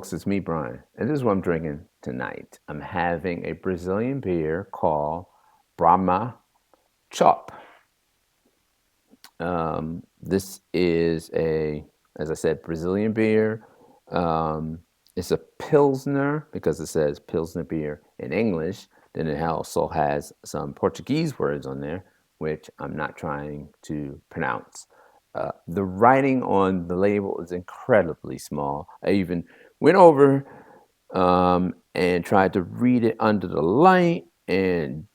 folks, it's me, Brian, and this is what I'm drinking tonight. I'm having a Brazilian beer called Brahma Chopp. This is as I said, Brazilian beer. It's a Pilsner because it says Pilsner beer in English. Then it also has some Portuguese words on there, which I'm not trying to pronounce. The writing on the label is incredibly small. I even went over and tried to read it under the light and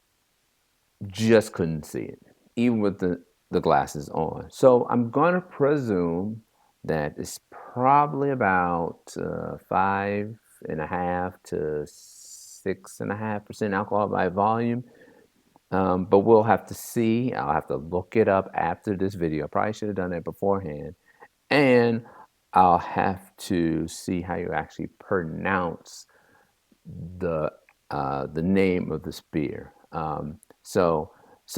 just couldn't see it, even with the glasses on. So I'm going to presume that it's probably about 5.5 to 6.5% alcohol by volume. But we'll have to see. I'll have to look it up after this video. I probably should have done that beforehand. And I'll have to see how you actually pronounce the name of this beer. So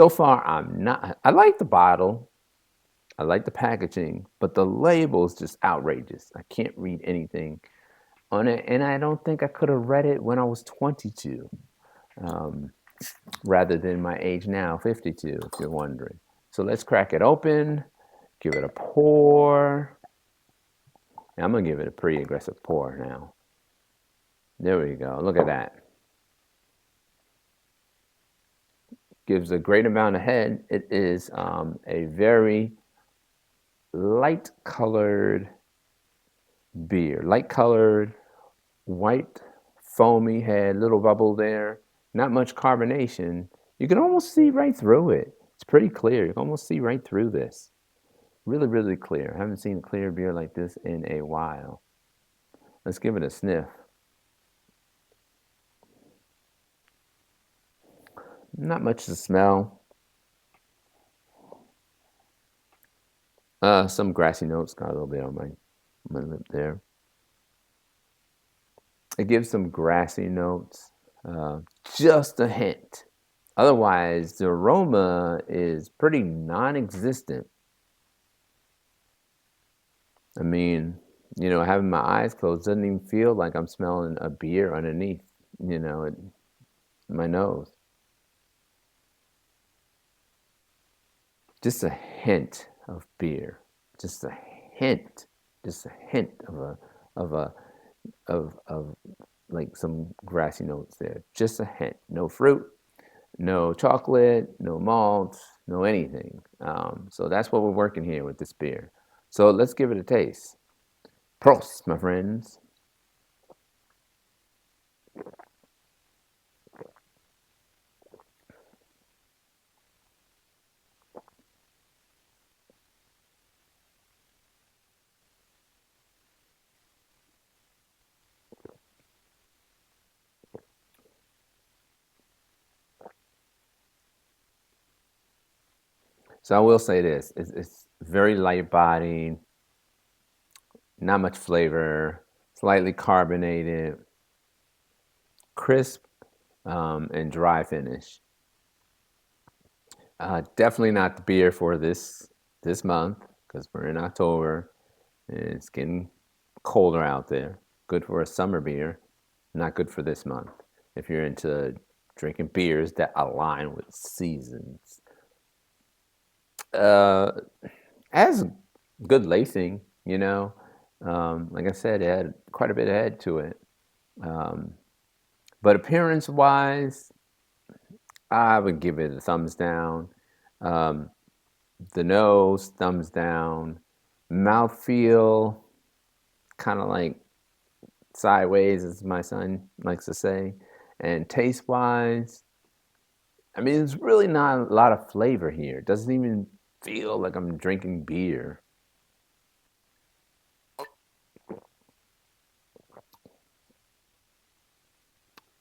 far I'm not. I like the bottle. I like the packaging, but the label is just outrageous. I can't read anything on it, and I don't think I could have read it when I was 22. Rather than my age now, 52, if you're wondering. So let's crack it open, give it a pour. And I'm going to give it a pretty aggressive pour now. There we go. Look at that. Gives a great amount of head. It is a very light colored beer. Light colored, white, foamy head, little bubble there. Not much carbonation. You can almost see right through it. It's pretty clear. You can almost see right through this. Really, really clear. I haven't seen a clear beer like this in a while. Let's give it a sniff. Not much to smell. Some grassy notes. Got a little bit on my lip there. It gives some grassy notes. Just a hint. Otherwise, the aroma is pretty non-existent. I mean, having my eyes closed doesn't even feel like I'm smelling a beer underneath, my nose. Just a hint of beer. Just a hint. Just a hint of like some grassy notes there. Just a hint. No fruit, no chocolate, no malt, no anything. So that's what we're working here with this beer. So let's give it a taste. Prost, my friends. So I will say this, it's very light bodied, not much flavor, slightly carbonated, crisp, and dry finish. Definitely not the beer for this month because we're in October and it's getting colder out there. Good for a summer beer, not good for this month. If you're into drinking beers that align with seasons. Has good lacing, like I said, it had quite a bit of head to it. But appearance-wise, I would give it a thumbs down. The nose, thumbs down. Mouthfeel, kind of like sideways, as my son likes to say. And taste-wise, I mean, there's really not a lot of flavor here. It doesn't even feel like I'm drinking beer.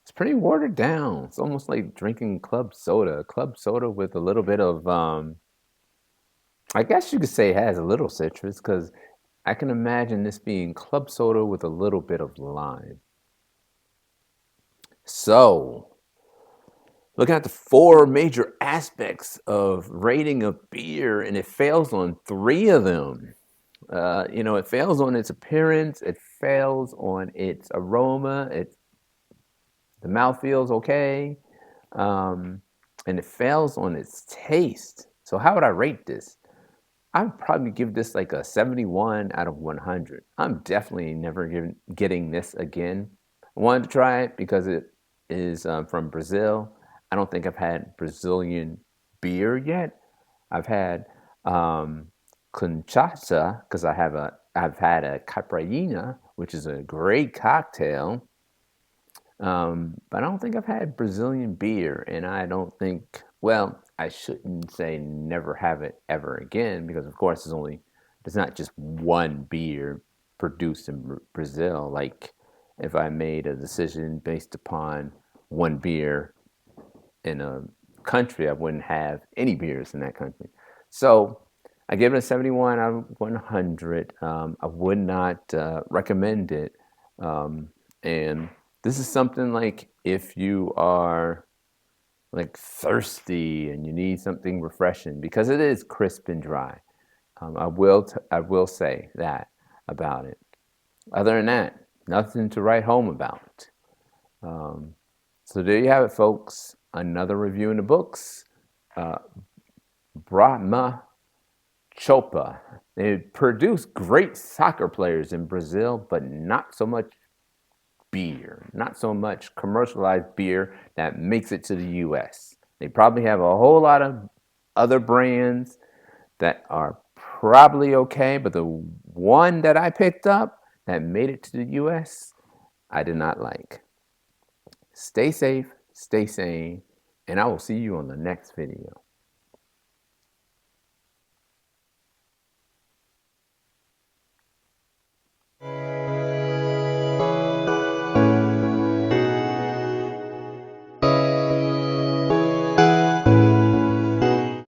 It's pretty watered down. It's almost like drinking club soda. Club soda with a little bit of, I guess you could say it has a little citrus because I can imagine this being club soda with a little bit of lime. So, looking at the 4 major aspects of rating a beer, and it fails on 3 of them. It fails on its appearance, it fails on its aroma. The mouth feels okay, um, and it fails on its taste. So how would I rate this? I would probably give this like a 71 out of 100. I'm definitely never getting this again. I wanted to try it because it is from Brazil. I don't think I've had Brazilian beer yet. I've had um, conchaça because I've had a caipirinha, which is a great cocktail. But I don't think I've had Brazilian beer, and I don't think, well, I shouldn't say never have it ever again because, of course, there's not just one beer produced in Brazil. Like, if I made a decision based upon one beer in a country, I wouldn't have any beers in that country. So I give it a 71 out of 100. I would not recommend it. Um, and this is something like if you are like thirsty and you need something refreshing because it is crisp and dry. I will say that about it. Other than that, nothing to write home about. Um, so there you have it, folks. Another review in the books. Uh, Brahma Chopa. They produce great soccer players in Brazil, but not so much beer, not so much commercialized beer that makes it to the US. They probably have a whole lot of other brands that are probably okay, but the one that I picked up that made it to the US, I did not like. Stay safe, stay sane, and I will see you on the next video.